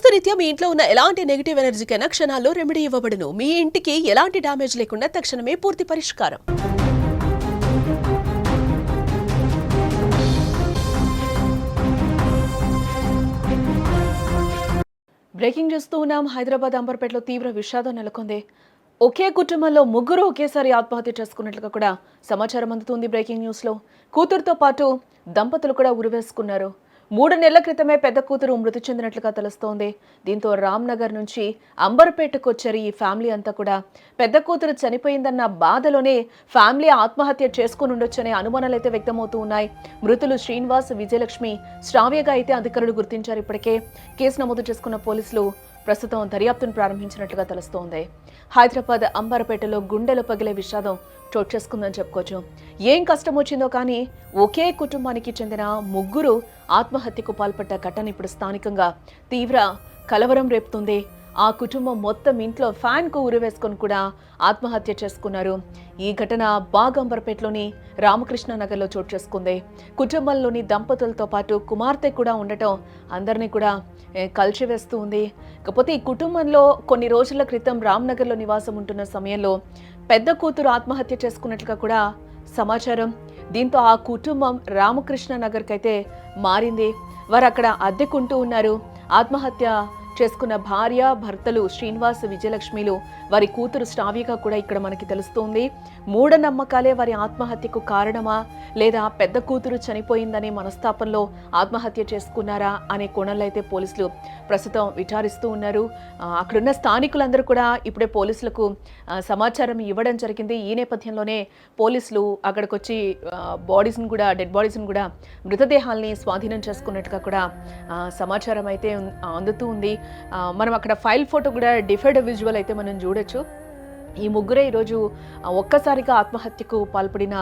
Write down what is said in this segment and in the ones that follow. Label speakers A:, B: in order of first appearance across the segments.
A: వాస్తురీత్యా మీ ఇంట్లో ఉన్న ఎలాంటి నెగిటివ్ ఎనర్జీకైనా క్షణాల్లో రెమెడీ ఇవ్వబడును. మీ ఇంటికి ఎలాంటి డ్యామేజ్ లేకుండా తక్షణమే పూర్తి పరిష్కారం. బ్రేకింగ్ చేస్తూ ఉన్నాం. హైదరాబాద్ అంబర్పేటలో తీవ్ర విషాదం నెలకొంది. ఒకే కుటుంబంలో ముగ్గురు ఒకేసారి ఆత్మహత్య చేసుకున్నట్లుగా కూడా సమాచారం అందుతుంది. బ్రేకింగ్ న్యూస్లో కూతురుతో పాటు దంపతులు కూడా ఉరివేసుకున్నారు. 3 నెలల క్రితమే పెద్ద కూతురు మృతి చెందినట్లుగా తెలుస్తోంది. దీంతో రామ్నగర్ నుంచి అంబర్పేటకు వచ్చారు ఈ ఫ్యామిలీ అంతా కూడా. పెద్ద కూతురు చనిపోయిందన్న బాధలోనే ఫ్యామిలీ ఆత్మహత్య చేసుకుని ఉండొచ్చనే అనుమానాలు అయితే వ్యక్తమవుతూ ఉన్నాయి. మృతులు శ్రీనివాస్, విజయలక్ష్మి, శ్రావ్యగా అయితే అధికారులు గుర్తించారు. ఇప్పటికే కేసు నమోదు చేసుకున్న పోలీసులు ప్రస్తుతం దర్యాప్తును ప్రారంభించినట్లుగా తెలుస్తోంది. హైదరాబాద్ అంబర్పేటలో గుండెలు పగిలే విషాదం చోటు చేసుకుందని చెప్పుకోవచ్చు. ఏం కష్టం వచ్చిందో కానీ ఒకే కుటుంబానికి చెందిన ముగ్గురు ఆత్మహత్యకు పాల్పడ్డ ఘటన ఇప్పుడు స్థానికంగా తీవ్ర కలవరం రేపుతుంది. ఆ కుటుంబం మొత్తం ఇంట్లో ఫ్యాన్కు ఉరివేసుకొని కూడా ఆత్మహత్య చేసుకున్నారు. ఈ ఘటన బాగంబర్పేటలోని రామకృష్ణ నగర్లో చోటు చేసుకుంది. కుటుంబంలోని దంపతులతో పాటు కుమార్తె కూడా ఉండటం అందరినీ కూడా కలిచివేస్తూ ఉంది. కాకపోతే ఈ కుటుంబంలో కొన్ని రోజుల క్రితం రామ్నగర్లో నివాసం ఉంటున్న సమయంలో పెద్ద కూతురు ఆత్మహత్య చేసుకున్నట్లుగా కూడా సమాచారం. దీంతో ఆ కుటుంబం రామకృష్ణ నగర్కి అయితే మారింది. వారు అక్కడ అద్దెకుంటూ ఉన్నారు. ఆత్మహత్య చేసుకున్న భార్య భర్తలు శ్రీనివాస్, విజయలక్ష్మిలు, వారి కూతురు శ్రావ్యగా కూడా ఇక్కడ మనకి తెలుస్తోంది. మూఢనమ్మకాలే వారి ఆత్మహత్యకు కారణమా, లేదా పెద్ద కూతురు చనిపోయిందనే మనస్తాపంలో ఆత్మహత్య చేసుకున్నారా అనే కోణంలో అయితే పోలీసులు ప్రస్తుతం విచారిస్తూ ఉన్నారు. అక్కడున్న స్థానికులందరూ కూడా ఇప్పుడే పోలీసులకు సమాచారం ఇవ్వడం జరిగింది. ఈ నేపథ్యంలోనే పోలీసులు అక్కడికి వచ్చి డెడ్ బాడీస్ని కూడా మృతదేహాల్ని స్వాధీనం చేసుకున్నట్టుగా కూడా సమాచారం అయితే అందుతూ ఉంది. మనం అక్కడ ఫైల్ ఫోటో కూడా డిఫైడ్ విజువల్ అయితే మనం చూడొచ్చు. ఈ ముగ్గురే ఈరోజు ఒక్కసారిగా ఆత్మహత్యకు పాల్పడిన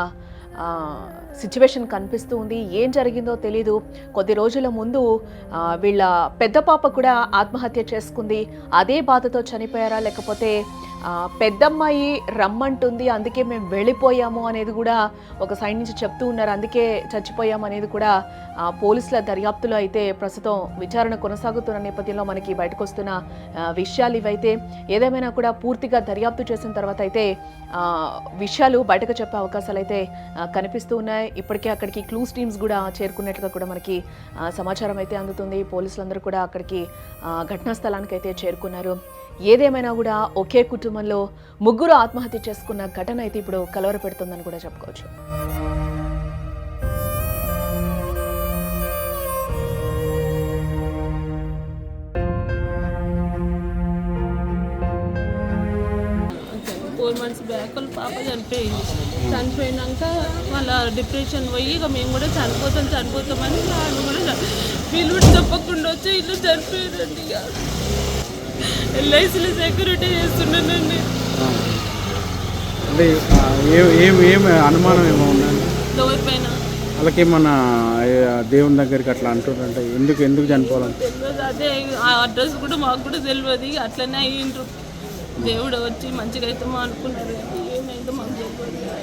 A: సిచ్యువేషన్ కనిపిస్తూ ఉంది. ఏం జరిగిందో తెలీదు. కొద్ది రోజుల ముందు వీళ్ళ పెద్ద పాప కూడా ఆత్మహత్య చేసుకుంది. అదే బాధతో చనిపోయారా, లేకపోతే పెద్దమ్మాయి రమ్మంటుంది అందుకే మేము వెళ్ళిపోయాము అనేది కూడా ఒక సైడ్ నుంచి చెప్తూ ఉన్నారు. అందుకే చచ్చిపోయాము అనేది కూడా పోలీసుల దర్యాప్తులో అయితే ప్రస్తుతం విచారణ కొనసాగుతున్న నేపథ్యంలో మనకి బయటకు వస్తున్న విషయాలు ఇవైతే. ఏదేమైనా కూడా పూర్తిగా దర్యాప్తు చేసిన తర్వాత అయితే విషయాలు బయటకు చెప్పే అవకాశాలు అయితే కనిపిస్తూ ఉన్నాయి. ఇప్పటికే అక్కడికి క్లూస్ టీమ్స్ కూడా చేరుకున్నట్లుగా కూడా మనకి సమాచారం అయితే అందుతుంది. పోలీసులందరూ కూడా అక్కడికి ఘటనా స్థలానికి అయితే చేరుకున్నారు. ఏదేమైనా కూడా ఒకే కుటుంబంలో ముగ్గురు ఆత్మహత్య చేసుకున్న ఘటన అయితే ఇప్పుడు కలవరపెడుతుందని కూడా చెప్పుకోవచ్చు.
B: మంత్స్ బ్యాక్ వాళ్ళ పాప చనిపోయినాక వాళ్ళ డిప్రెషన్ పోయి ఇక మేము కూడా చనిపోతామని వాళ్ళు కూడా వీళ్ళు చెప్పకుండా వచ్చి ఇల్లు చనిపోయారండి. ఇక ఎల్ఐసిలో సెక్యూరిటీ చేస్తున్నానండి.
C: అంటే ఏమి అనుమానం ఏమో ఉందండి
B: డోర్ పైన
C: వాళ్ళకి ఏమన్నా దేవుని దగ్గరికి అట్లా అంటుంటే ఎందుకు చనిపోవాలని
B: తెలియదు. అదే ఆ అడ్రస్ కూడా మాకు కూడా తెలియదు. అట్లనే అయ్యిండ్రు. దేవుడు వచ్చి మంచిగా అవుతామో అనుకున్నారు, ఏమైందో మాకు తెలియదు.